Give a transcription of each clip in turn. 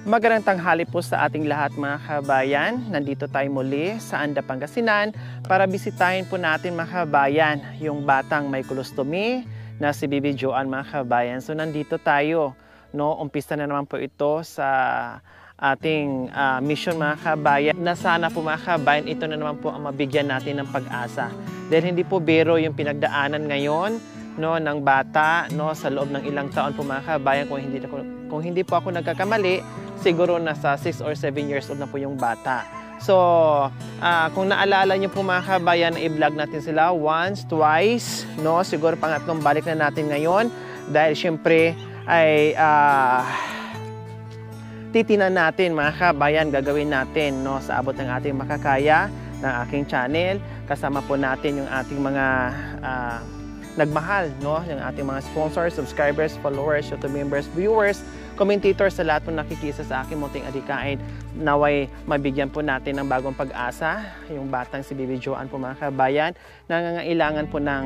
Magandang tanghali po sa ating lahat mga kabayan. Nandito tayo muli sa Anda, Pangasinan para bisitahin po natin mga kabayan yung batang may colostomy na si Bibi Joanne mga kabayan. So nandito tayo, no? Umpisa na naman po ito sa ating mission mga kabayan na sana po mga kabayan ito na naman po ang mabigyan natin ng pag-asa. Dahil hindi po biro yung pinagdaanan ngayon, no, ng bata, no, sa loob ng ilang taon po mga kabayan. Kung hindi po ako nagkakamali, siguro nasa 6 or 7 years old na po yung bata. So, kung naalala nyo po mga kabayan, i-vlog natin sila once, twice, no? Siguro pangatlong balik na natin ngayon. Dahil syempre ay titinan natin mga kabayan, gagawin natin, no, sa abot ng ating makakaya ng aking channel. Kasama po natin yung ating mga nagmahal, no? Yung ating mga sponsors, subscribers, followers, YouTube members, viewers, commentators, sa lahat po nakikisa sa aking munting adikain. Naway mabigyan po natin ng bagong pag-asa yung batang si Bibi Joanne po mga kabayan. Nangangailangan po ng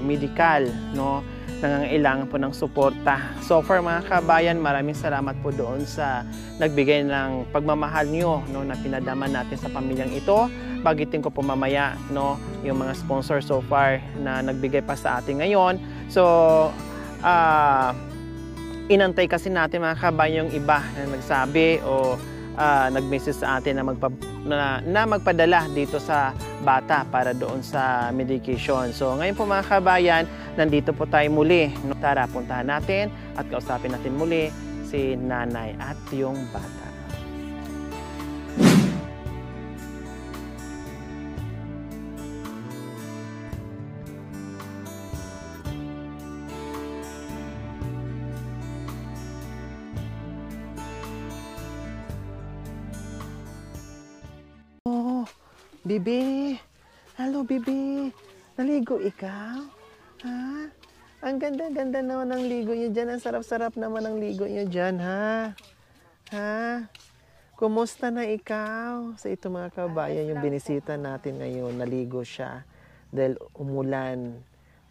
medical, no? Nangangailangan po ng suporta. So far mga kabayan, maraming salamat po doon sa nagbigay ng pagmamahal nyo, no, na pinadaman natin sa pamilyang ito. Bagitin ko po mamaya, no, yung mga sponsor so far na nagbigay pa sa atin ngayon. So inantay kasi natin mga kabayan yung iba na nagsabi o nag-message sa atin na magpadala dito sa bata para doon sa medication. So ngayon po mga kabayan, nandito po tayo muli. Tara, puntahan natin at kausapin natin muli si nanay at yung bata. Bibi! Hello, Bibi! Naligo ikaw? Ha? Ang ganda-ganda naman ng ligo niyo dyan. Ang sarap-sarap naman ng ligo niyo dyan, ha? Ha? Kumusta na ikaw? Sa ito mga kabayan, yung binisita natin ngayon, naligo siya dahil umulan.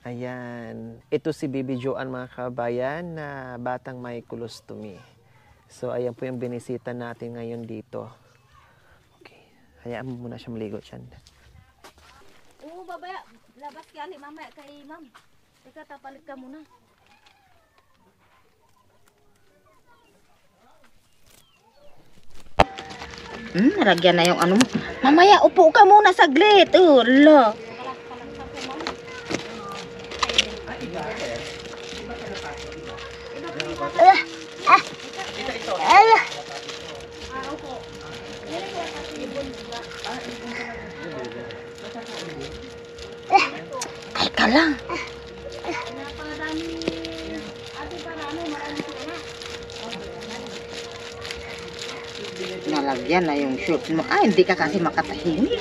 Ayan. Ito si Bibi Joanne mga kabayan na batang may colostomy. So, ayan po yung binisita natin ngayon dito. Hayaan mo muna siya maligo dyan. Oo, babaya. Labas ka ali, mamaya kay ma'am. Teka, tapalit ka muna. Naragyan na yung ano mo. Mamaya, upo ka muna saglit. Lo. Ay ka lang. Nalagyan na yung shorts mo. Hindi ka kasi makatahimik.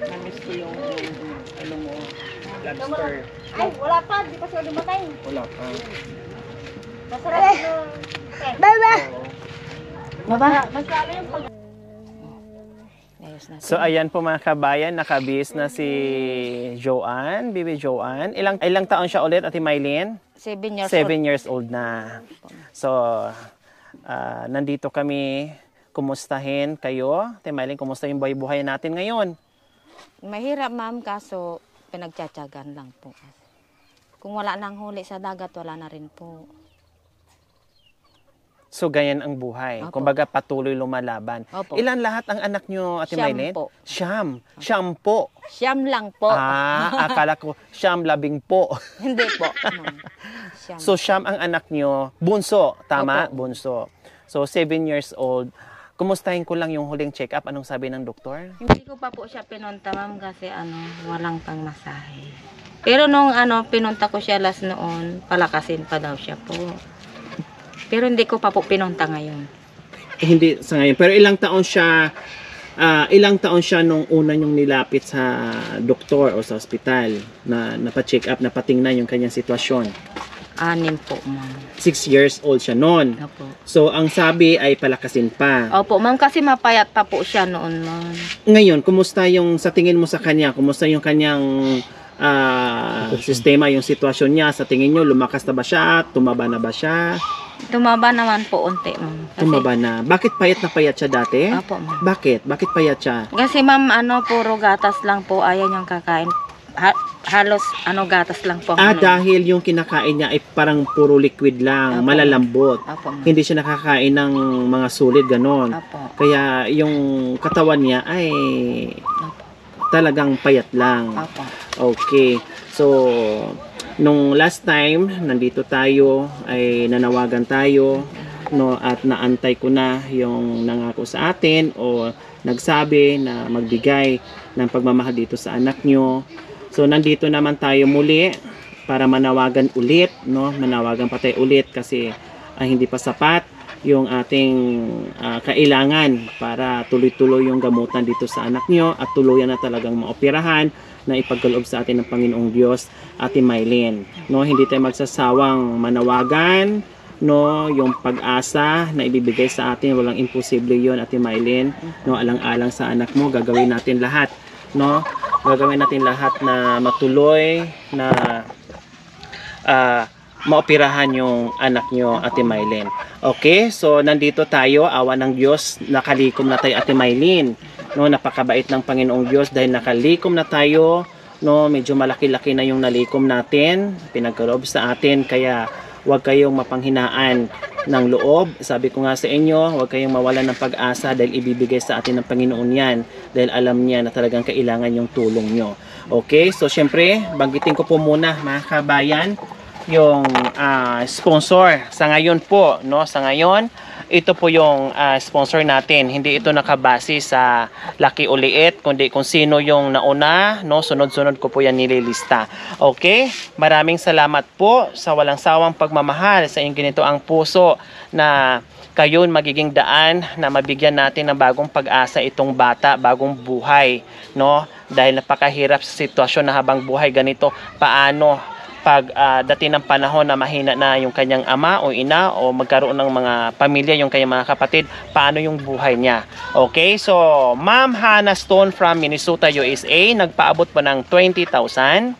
Namiss ko yung ano mo, lobster. Ay, wala pa. Di pa siya dumatay. Wala pa. Masarap yung... Baba! Baba! Masala yung pag... So ayan po mga kabayan, nakabis na si Joanne, Bibi Joanne. Ilang taon siya ulit, Ate Mylene? 7 years 7 old. years old na. So, nandito kami kumustahin kayo. Ate Mylene, kumusta yung buhay natin ngayon? Mahirap ma'am, kaso pinagtsatsagan lang po. Kung wala nang huli sa dagat, wala na rin po. So, ganyan ang buhay. Opo. Kumbaga, patuloy lumalaban. Opo. Ilan lahat ang anak nyo, Ate Siyam Mylene? po. Siyam po. Siyam lang po. Akala ko siyam labing po. Hindi po, ma'am. Siyam. So, siyam ang anak nyo. Bunso, tama? Opo. Bunso. So, 7 years old. Kumustahin ko lang yung huling check-up. Anong sabi ng doktor? Hindi ko pa po siya pinunta ma'am kasi walang pangmasahe. Pero nung pinunta ko siya last noon, palakasin pa daw siya po. Pero hindi ko pa po pinunta ngayon. Hindi sa ngayon. Pero ilang taon siya nung una niyong nilapit sa doktor o sa ospital na napacheck up, napatingnan yung kanyang sitwasyon? 6 po, ma'am. 6 years old siya noon. Opo. So, ang sabi ay palakasin pa. Opo, ma'am, kasi mapayat pa po siya noon, ma'am. Ngayon, kumusta yung sa tingin mo sa kanya? Kumusta yung kanyang sistema, yung sitwasyon niya? Sa tingin nyo, lumakas na ba siya? Tumaba na ba siya? Tumaba naman po unti, ma'am. Kasi, Tumaba na. Bakit payat na payat siya dati? Opo, ma'am. Bakit? Bakit payat siya? Kasi, ma'am, puro gatas lang po. Ayaw niyang kakain. Halos, gatas lang po. Dahil yung kinakain niya ay parang puro liquid lang, Opo. malalambot. Opo, ma'am. Hindi siya nakakain ng mga solid, ganon. Opo. Kaya yung katawan niya ay Opo. talagang payat lang. Opo. Okay. So, nung last time, nandito tayo, ay nanawagan tayo, no, at naantay ko na yung nangako sa atin o nagsabi na magbigay ng pagmamahal dito sa anak nyo. So, nandito naman tayo muli para manawagan ulit, no? Manawagan pa tayo ulit kasi hindi pa sapat yung ating kailangan para tuloy-tuloy yung gamutan dito sa anak nyo at tuluyan na talagang maoperahan na ipagkaloob sa atin ng Panginoong Diyos, Ate Mylene. No, hindi tayo magsasawang manawagan, no, yung pag-asa na ibibigay sa atin, walang imposible yon, Ate Mylene. No, alang-alang sa anak mo, gagawin natin lahat, no? Gagawin natin lahat na matuloy na maoperahan yung anak nyo, Ate Mylene. Okay, so nandito tayo, awa ng Diyos, nakalikom na tayo, Ate Mylene. No, napakabait ng Panginoong Diyos dahil nakalikom na tayo, no, medyo malaki-laki na yung nalikom natin, pinagkaloob sa atin, kaya huwag kayong mapanghinaan ng loob. Sabi ko nga sa inyo, huwag kayong mawalan ng pag-asa dahil ibibigay sa atin ng Panginoon yan dahil alam niya na talagang kailangan yung tulong nyo. Okay, so syempre, banggitin ko po muna mga kabayan, yung sponsor sa ngayon po, no, sa ngayon ito po yung sponsor natin. Hindi ito nakabase sa laki o liit, kundi kung sino yung nauna, no, sunod-sunod ko po yan nililista. Okay, maraming salamat po sa walang sawang pagmamahal sa inyong ginito ang puso na kayon magiging daan na mabigyan natin ng bagong pag-asa itong bata, bagong buhay, no, dahil napakahirap sa sitwasyon na habang buhay ganito, paano pag dating ng panahon na mahina na yung kanyang ama o ina o magkaroon ng mga pamilya yung kanyang mga kapatid, paano yung buhay niya. Okay, so Ma'am Hannah Stone from Minnesota, USA, nagpaabot po ng 20,000.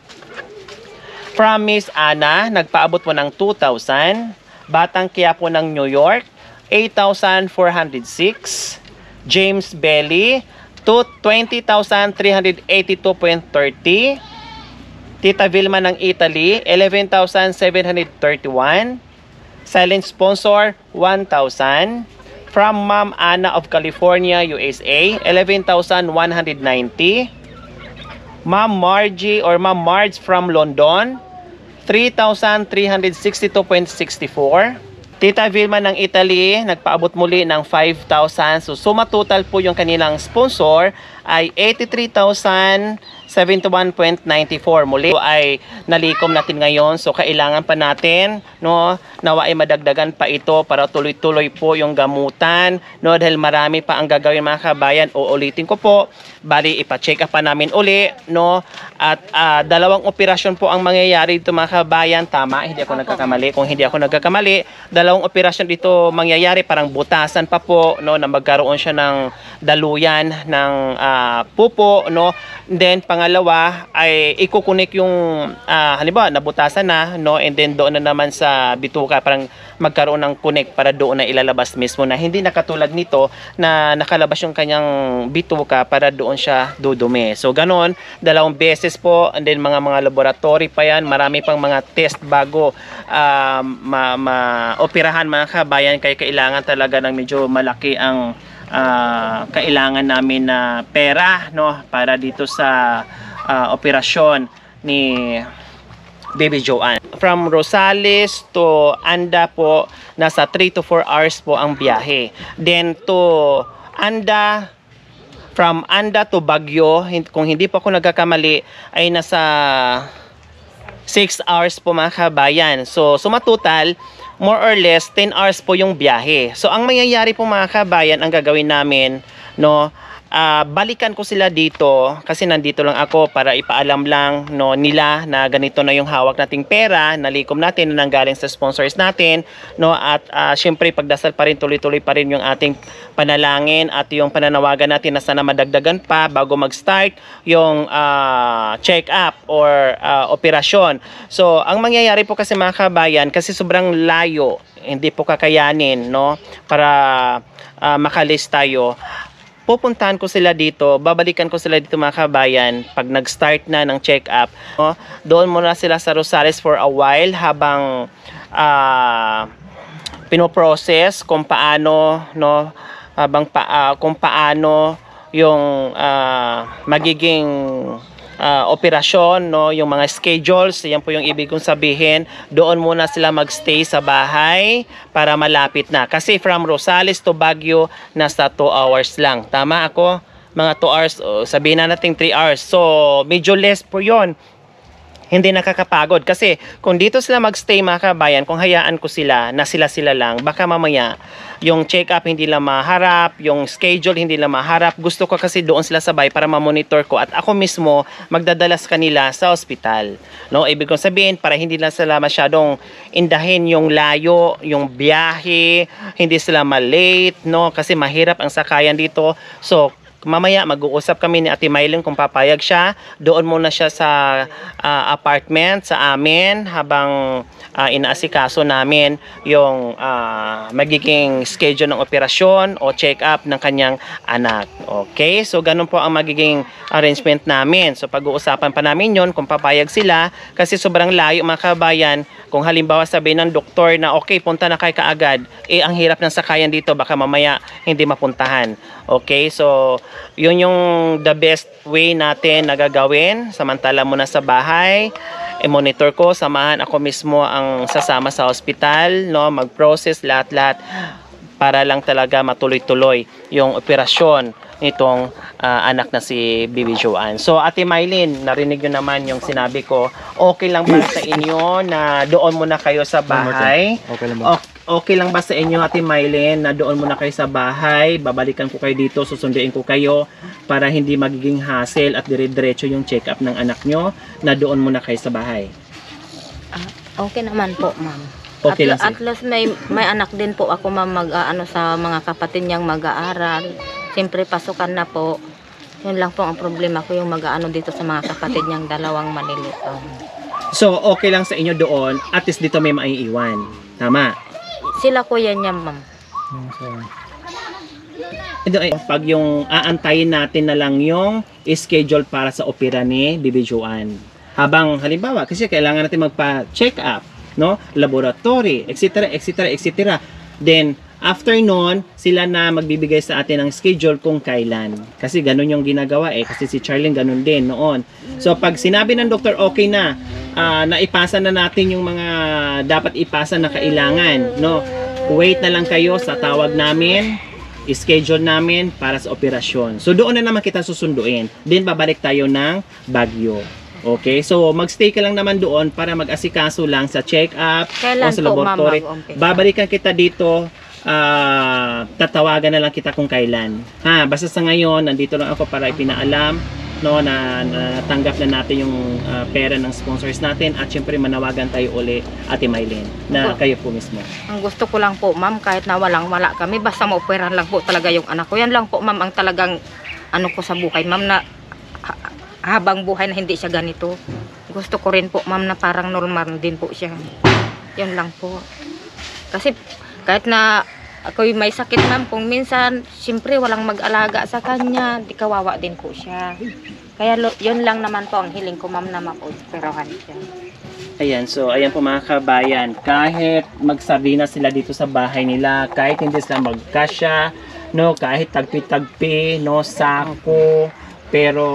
From Miss Anna, nagpaabot po ng 2,000. Batang Quiapo ng New York, 8,406. James Belly, 20,382.30. Tita Vilma ng Italy, 11,731. Silent sponsor, 1,000. From Ma'am Anna of California, USA, 11,190. Ma'am Margie or Ma'am Marge from London, 3,362.64. Tita Vilma ng Italy, nagpaabot muli ng 5,000. So, suma total po yung kanilang sponsor ay 83,071.94. Muli ay nalikom natin ngayon. So, kailangan pa natin, no, nawa ay madagdagan pa ito para tuloy-tuloy po yung gamutan, no, dahil marami pa ang gagawin mga kabayan. Uulitin ko po, bali ipa-check up pa namin uli, no, at 2 operasyon po ang mangyayari dito mga kabayan. Tama, hindi ako nagkakamali. Kung hindi ako nagkakamali, 2 operasyon dito mangyayari, parang butasan pa po, no, na magkaroon siya ng daluyan ng pupo, no. Then pangalawa ay ikukunik yung halimbawa nabutasan na, no, and then doon na naman sa bituka parang magkaroon ng kunik para doon na ilalabas mismo, na hindi nakatulad nito na nakalabas yung kanyang bituka para doon siya dudumi. So ganon, 2 beses po, and then mga laboratory pa yan, marami pang mga test bago operahan mga kabayan, kaya kailangan talaga ng medyo malaki ang kailangan namin na pera, no, para dito sa operasyon ni Baby Joanne. From Rosales to Anda po, nasa 3 to 4 hours po ang biyahe. Then to Anda, from Anda to Baguio, kung hindi pa ako nagkakamali, ay nasa 6 hours po mga kabayan. So sumatotal, more or less 10 hours po yung biyahe. So ang mangyayari po mga kabayan, ang gagawin namin, no, balikan ko sila dito kasi nandito lang ako para ipaalam lang no nila na ganito na yung hawak nating pera, nalikom natin na nanggaling sa sponsors natin, no, at syempre pagdasal pa rin, tuloy-tuloy pa rin yung ating panalangin at yung pananawagan natin na sana madagdagan pa bago mag-start yung check-up or operasyon. So ang mangyayari po kasi mga kabayan, kasi sobrang layo, hindi po kakayanin no para makalis tayo. Pupuntahan ko sila dito, babalikan ko sila dito mga kabayan pag nag-start na ng check-up. No? Doon muna sila sa Rosales for a while habang pinoprocess kung paano no kung paano yung magiging operasyon, no, yung mga schedules, yan po yung ibig kong sabihin. Doon muna sila magstay sa bahay para malapit na. Kasi from Rosales to Baguio, nasa 2 hours lang. Tama ako? Mga 2 hours, sabihin na natin 3 hours. So, medyo less po yon. Hindi nakakapagod. Kasi kung dito sila magstay mga kabayan, kung hayaan ko sila na sila lang, baka mamaya yung check-up hindi lang maharap, yung schedule hindi lang maharap. Gusto ko kasi doon sila sabay para ma-monitor ko at ako mismo magdadalas kanila sa ospital. No? Ibig kong sabihin, para hindi lang sila masyadong indahin yung layo, yung biyahe, hindi sila malate, no? Kasi mahirap ang sakayan dito. So, mamaya mag-uusap kami ni Ate Mylene kung papayag siya. Doon muna siya sa apartment sa amin habang inaasikaso namin yung magiging schedule ng operasyon o check-up ng kanyang anak. Okay? So, ganun po ang magiging arrangement namin. So, pag-uusapan pa namin yon kung papayag sila kasi sobrang layo mga kabayan. Kung halimbawa sabihin ng doktor na okay, punta na kayo kaagad, ang hirap ng sakayan dito, baka mamaya hindi mapuntahan. Okay? So, yun yung the best way natin na gagawin. Samantala muna sa bahay, i-monitor ko, samahan ako mismo ang sasama sa hospital, no, mag-process lahat-lahat para lang talaga matuloy-tuloy yung operasyon nitong anak na si Bibi Joanne. So Ate Mylene, narinig nyo naman yung sinabi ko. Okay lang ba sa inyo na doon muna kayo sa bahay? Okay lang ba? Okay lang ba sa inyo Ate Mylene na doon muna kayo sa bahay? Babalikan ko kayo dito, susunduin ko kayo para hindi magiging hassle at dire-diretso yung check-up ng anak nyo na doon muna kayo sa bahay. Okay naman po, ma'am. Okay lang At least may anak din po ako, ma'am, sa mga kapatid niyang mag-aaral. Siyempre pasukan na po. Yun lang po ang problema ko, yung mag-aano dito sa mga kapatid niyang dalawang maliliit. So okay lang sa inyo doon, at least dito may maiiwan. Tama? Sila kuya niya, ma'am. Pag yung aantayin natin na lang yung schedule para sa opera ni Bibi Joanne. Habang halimbawa, kasi kailangan natin magpa-check up, no? Laboratory, etc., etc., etc. Then, after nun, sila na magbibigay sa atin ng schedule kung kailan. Kasi ganun yung ginagawa kasi si Charlene ganun din noon. So, pag sinabi ng doktor, okay na, naipasa na natin yung mga dapat ipasa na kailangan, no? Wait na lang kayo sa tawag namin, schedule namin para sa operasyon. So, doon na naman kita susunduin. Then, babalik tayo ng Baguio. Okay? So, magstay ka lang naman doon para mag-asikaso lang sa check-up o sa laboratory. Babalikan kita dito, tatawagan na lang kita kung kailan. Basta sa ngayon, nandito lang ako para ipinaalam, no, na natanggap na natin yung pera ng sponsors natin at syempre manawagan tayo uli Ate Mylene na kayo po mismo. Ang gusto ko lang po, ma'am, kahit na wala kami, basta maoperahan lang po talaga yung anak ko. Yan lang po, ma'am, ang talagang ano ko sa buhay, ma'am, na habang buhay na hindi siya ganito. Gusto ko rin po, ma'am, na parang normal din po siya. Yan lang po. Kasi kahit na ako'y may sakit, ma'am, kung minsan, siyempre walang mag-alaga sa kanya, di kawawa din po siya. Kaya yun lang naman po ang hiling ko, ma'am, na ma-operahan siya. Ayan, so ayan po mga kabayan, kahit magsabi na sila dito sa bahay nila, kahit hindi sila magkasya, no, kahit tagpi-tagpi, no, sako, pero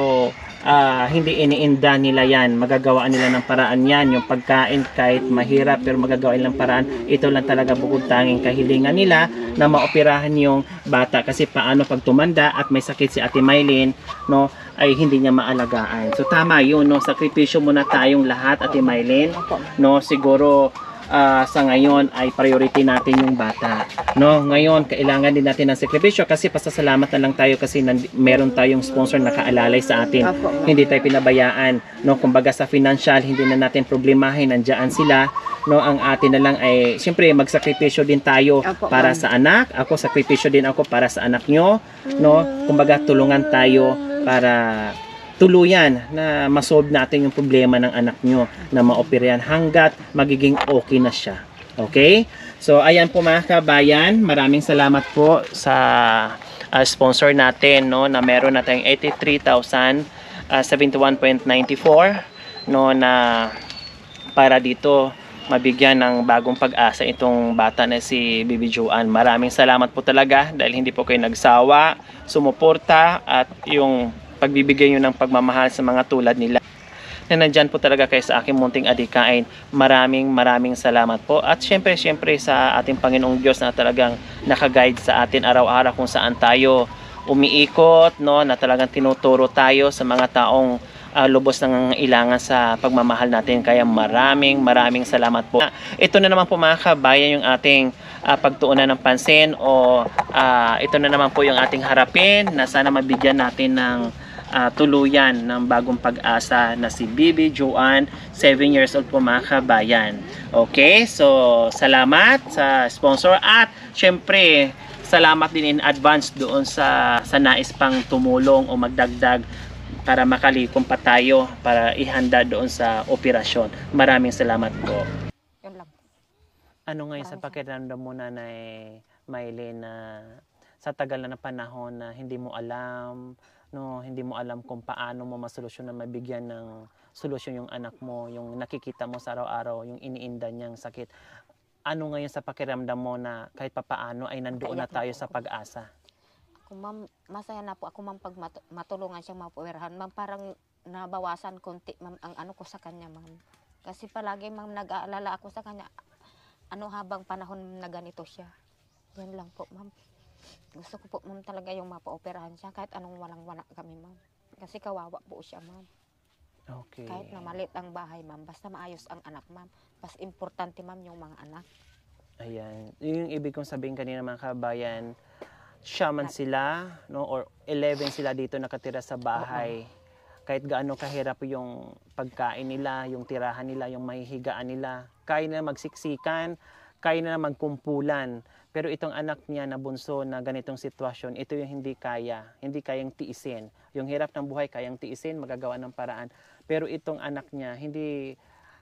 hindi iniinda nila yan, magagawaan nila ng paraan yan, yung pagkain kahit mahirap pero magagawa nilang paraan. Ito lang talaga bukod tanging kahilingan nila na maoperahan yung bata kasi paano pag tumanda at may sakit si Ate Mylene, no, ay hindi niya maalagaan. So tama yun, no, sakripisyo muna tayong lahat Ate Mylene, no, siguro sa ngayon ay priority natin yung bata. No, ngayon kailangan din natin ng sakripisyo kasi pasasalamat na lang tayo kasi meron tayong sponsor na kaalalay sa atin. Opo, ma'am. Hindi tayo pinabayaan. No, kumbaga sa financial hindi na natin problemahin, nandiyan sila. No, ang atin na lang ay siyempre magsakripisyo din tayo Opo, para ma'am. sa anak. Ako sakripisyo din ako para sa anak nyo. No, kumbaga tulungan tayo para tuluyan na masolve natin yung problema ng anak nyo na maoperahan hanggat magiging okay na siya. Okay? So, ayan po mga kabayan. Maraming salamat po sa sponsor natin, no, na meron na tayong 83,071.94 no, na para dito mabigyan ng bagong pag-asa itong bata na si Bibi Joanne. Maraming salamat po talaga dahil hindi po kayo nagsawa, sumuporta at yung pagbibigay nyo ng pagmamahal sa mga tulad nila na nandyan po talaga kayo sa aking munting adikain. Maraming salamat po. At syempre sa ating Panginoong Diyos na talagang nakaguide sa atin araw-araw kung saan tayo umiikot, no, na talagang tinuturo tayo sa mga taong lubos ng ilangan sa pagmamahal natin. Kaya maraming salamat po. Ito na naman po mga kabayan yung ating pagtuunan ng pansin o ito na naman po yung ating harapin na sana mabigyan natin ng tuluyan ng bagong pag-asa na si Bibi Joanne, 7 years old po mga kabayan. Okay, so salamat sa sponsor at syempre salamat din in advance doon sa nais pang tumulong o magdagdag para makalikom pa tayo para ihanda doon sa operasyon. Maraming salamat po. Yun lang. Ano ngayon sa pakiramdam mo na Maylene na sa tagal na panahon na hindi mo alam, no, hindi mo alam kung paano mo masolusyon na mabigyan ng solusyon yung anak mo, yung nakikita mo sa araw-araw, yung iniinda niyang sakit. Ano ngayon sa pakiramdam mo na kahit papaano ay nandoon na tayo sa pag-asa? Ako, ma'am, masaya na po ako, ma'am, pag matulungan siyang mapuwerahan. Ma'am, parang nabawasan konti, ma'am, ang ano ko sa kanya, ma'am. Kasi palagi, ma'am, nag-aalala ako sa kanya, habang panahon na ganito siya. Yan lang po, ma'am. Gusto ko po, ma'am, talaga yung mapaoperahan siya kahit anong walang-wala kami, ma'am. Kasi kawawa po siya, ma'am. Okay. Kahit na maliit ang bahay, ma'am, basta maayos ang anak, ma'am. Mas importante, ma'am, yung mga anak. Ayan. Yung ibig kong sabihin kanina mga kabayan, siya man sila, no, or 11 sila dito nakatira sa bahay. Kahit gaano kahirap yung pagkain nila, yung tirahan nila, yung mahihigaan nila, kaya na magsiksikan, kaya na magkumpulan. Pero itong anak niya na bunso na ganitong sitwasyon, ito yung hindi kayang tiisin. Yung hirap ng buhay kayang tiisin, magagawa ng paraan. Pero itong anak niya, hindi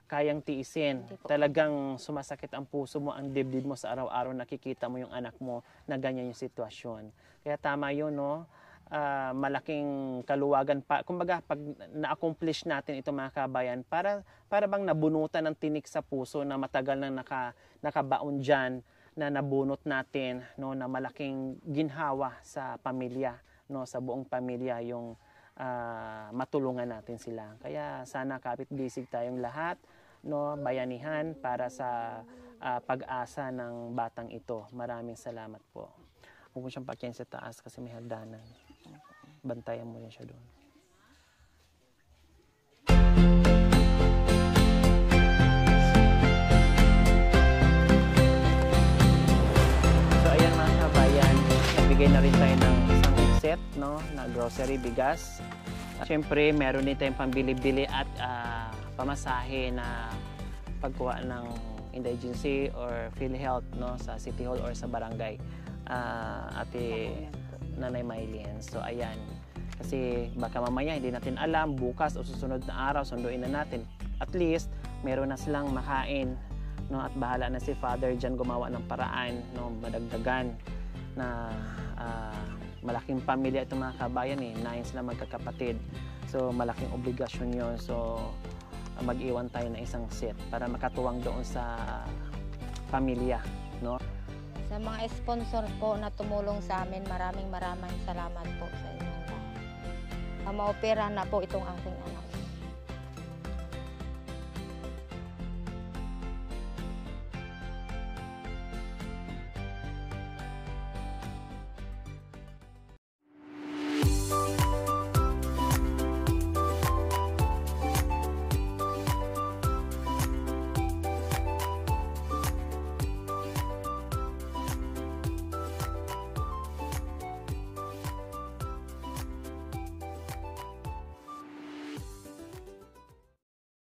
kayang tiisin. Talagang sumasakit ang puso mo, ang dibdib mo sa araw-araw, nakikita mo yung anak mo na ganyan yung sitwasyon. Kaya tama yun, no? Malaking kaluwagan pa. Kumbaga, pag na-accomplish natin ito mga kabayan, para bang nabunutan ng tinik sa puso na matagal na nakabaon dyan, na nabunot natin, no, na malaking ginhawa sa pamilya, no, sa buong pamilya yung matulungan natin sila. Kaya sana kapit-bisig tayong lahat, no, bayanihan para sa pag-asa ng batang ito. Maraming salamat po. Huwag mo siyang pakyan sa taas kasi may hagdanan. Bantayan mo rin siya doon. So ayan mga kabayan, nagbigay na rin tayo ng isang set, no, na grocery, bigas. Siyempre, meron din tayong pambili-bili at pamasahe na pagkuha ng indigency or PhilHealth, no, sa City Hall or sa barangay. Ate Nanay Maylene. So ayan, kasi baka mamaya hindi natin alam, bukas o susunod na araw sunduin na natin. At least meron na silang makain, no, at bahala na si Father dyan gumawa ng paraan, no, madagdagan na malaking pamilya itong mga kabayan, 9 sila magkakapatid. So malaking obligasyon yon. So mag-iwan tayo ng isang set para makatuwang doon sa pamilya, no. Sa mga sponsor po na tumulong sa amin, maraming salamat po sa inyo. Maopera na po itong aking anak.